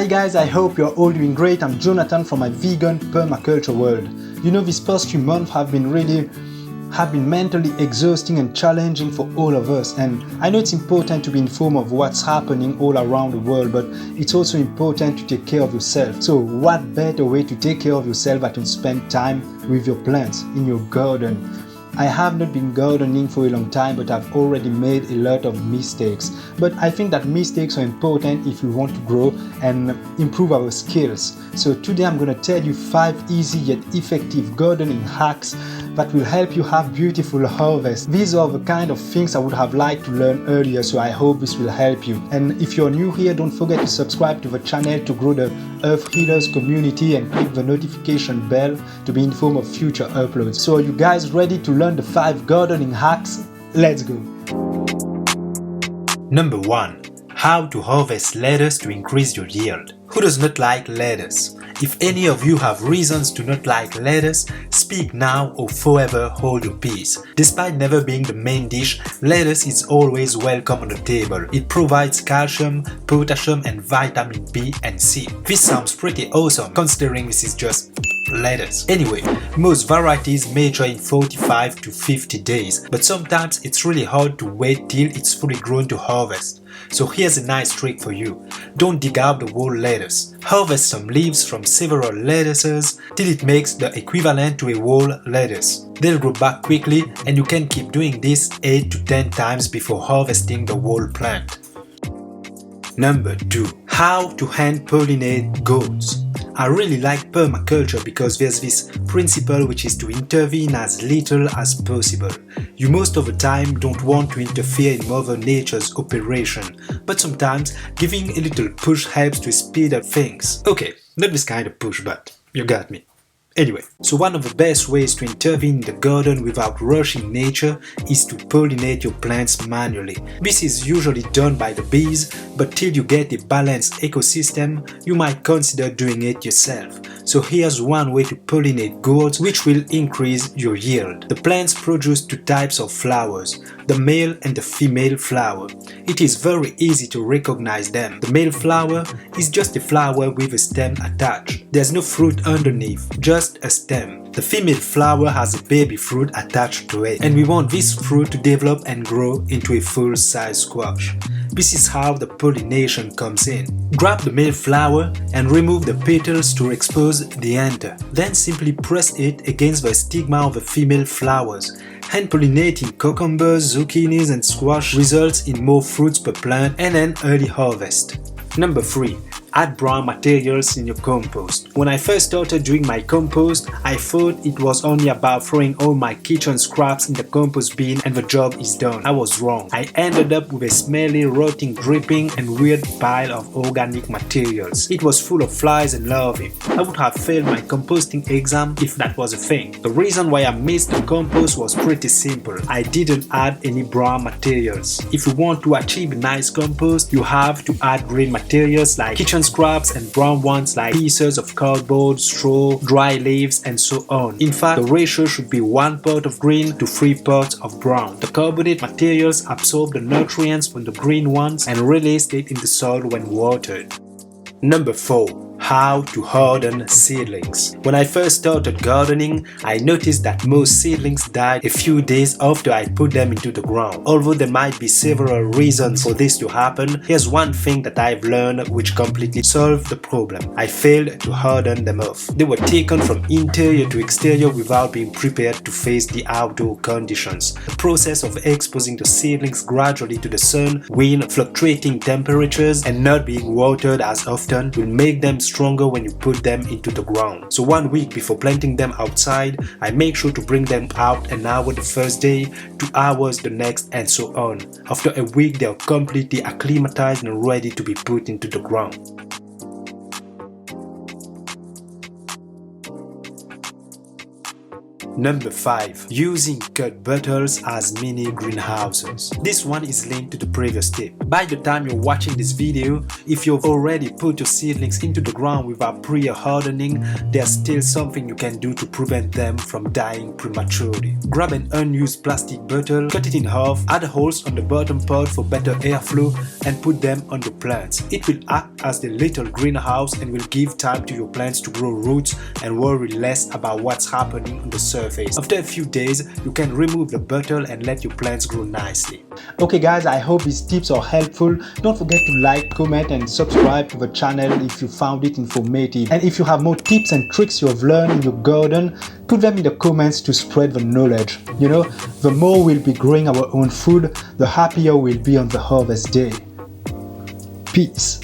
Hi guys, I hope you're all doing great. I'm Jonathan from my vegan permaculture world. You know, these past few months have been mentally exhausting and challenging for all of us, and I know it's important to be informed of what's happening all around the world, but it's also important to take care of yourself. So what better way to take care of yourself than to spend time with your plants in your garden? I have not been gardening for a long time, but I've already made a lot of mistakes. But I think that mistakes are important if we want to grow and improve our skills. So today I'm going to tell you 5 easy yet effective gardening hacks that will help you have beautiful harvests. These are the kind of things I would have liked to learn earlier, so I hope this will help you. And if you're new here, don't forget to subscribe to the channel to grow the Earth Healers community and click the notification bell to be informed of future uploads. So are you guys ready to learn the 5 gardening hacks? Let's go! Number 1. How to harvest lettuce to increase your yield. Who does not like lettuce? If any of you have reasons to not like lettuce, speak now or forever hold your peace. Despite never being the main dish, lettuce is always welcome on the table. It provides calcium, potassium and vitamin B and C. This sounds pretty awesome considering this is just lettuce. Anyway, most varieties mature in 45 to 50 days, but sometimes it's really hard to wait till it's fully grown to harvest. So here's a nice trick for you. Don't dig out the whole lettuce. Harvest some leaves from several lettuces till it makes the equivalent to a whole lettuce. They'll grow back quickly and you can keep doing this 8 to 10 times before harvesting the whole plant. Number 2. How to hand pollinate gourds. I really like permaculture because there's this principle which is to intervene as little as possible. You most of the time don't want to interfere in Mother Nature's operation, but sometimes giving a little push helps to speed up things. Okay, not this kind of push, but you got me. Anyway, so one of the best ways to intervene in the garden without rushing nature is to pollinate your plants manually. This is usually done by the bees, but till you get a balanced ecosystem, you might consider doing it yourself. So here's one way to pollinate gourds which will increase your yield. The plants produce 2 types of flowers, the male and the female flower. It is very easy to recognize them. The male flower is just a flower with a stem attached. There's no fruit underneath, just a stem. The female flower has a baby fruit attached to it, and we want this fruit to develop and grow into a full-size squash. This is how the pollination comes in. Grab the male flower and remove the petals to expose the anther. Then simply press it against the stigma of the female flowers. Hand pollinating cucumbers, zucchinis and squash results in more fruits per plant and an early harvest. Number 3. Add brown materials in your compost. When I first started doing my compost, I thought it was only about throwing all my kitchen scraps in the compost bin and the job is done. I was wrong. I ended up with a smelly, rotting, dripping and weird pile of organic materials. It was full of flies and larvae. I would have failed my composting exam if that was a thing. The reason why I missed the compost was pretty simple. I didn't add any brown materials. If you want to achieve a nice compost, you have to add green materials like kitchen scraps and brown ones like pieces of cardboard, straw, dry leaves and so on. In fact, the ratio should be 1 part of green to 3 parts of brown. The carbonate materials absorb the nutrients from the green ones and release it in the soil when watered. Number 4. How to harden seedlings. When I first started gardening, I noticed that most seedlings died a few days after I put them into the ground. Although there might be several reasons for this to happen, here's one thing that I've learned which completely solved the problem. I failed to harden them off. They were taken from interior to exterior without being prepared to face the outdoor conditions. The process of exposing the seedlings gradually to the sun, wind, fluctuating temperatures, and not being watered as often will make them stronger when you put them into the ground. So 1 week before planting them outside, I make sure to bring them out an hour the first day, 2 hours the next and so on. After a week they are completely acclimatized and ready to be put into the ground. Number 5. Using cut bottles as mini greenhouses. This one is linked to the previous tip. By the time you're watching this video, if you've already put your seedlings into the ground without prior hardening, there's still something you can do to prevent them from dying prematurely. Grab an unused plastic bottle, cut it in half, add holes on the bottom part for better airflow, and put them on the plants. It will act as the little greenhouse and will give time to your plants to grow roots and worry less about what's happening on the surface. After a few days, you can remove the bottle and let your plants grow nicely. Okay guys, I hope these tips are helpful. Don't forget to like, comment and subscribe to the channel if you found it informative. And if you have more tips and tricks you have learned in your garden, put them in the comments to spread the knowledge. You know, the more we'll be growing our own food, the happier we'll be on the harvest day. Peace.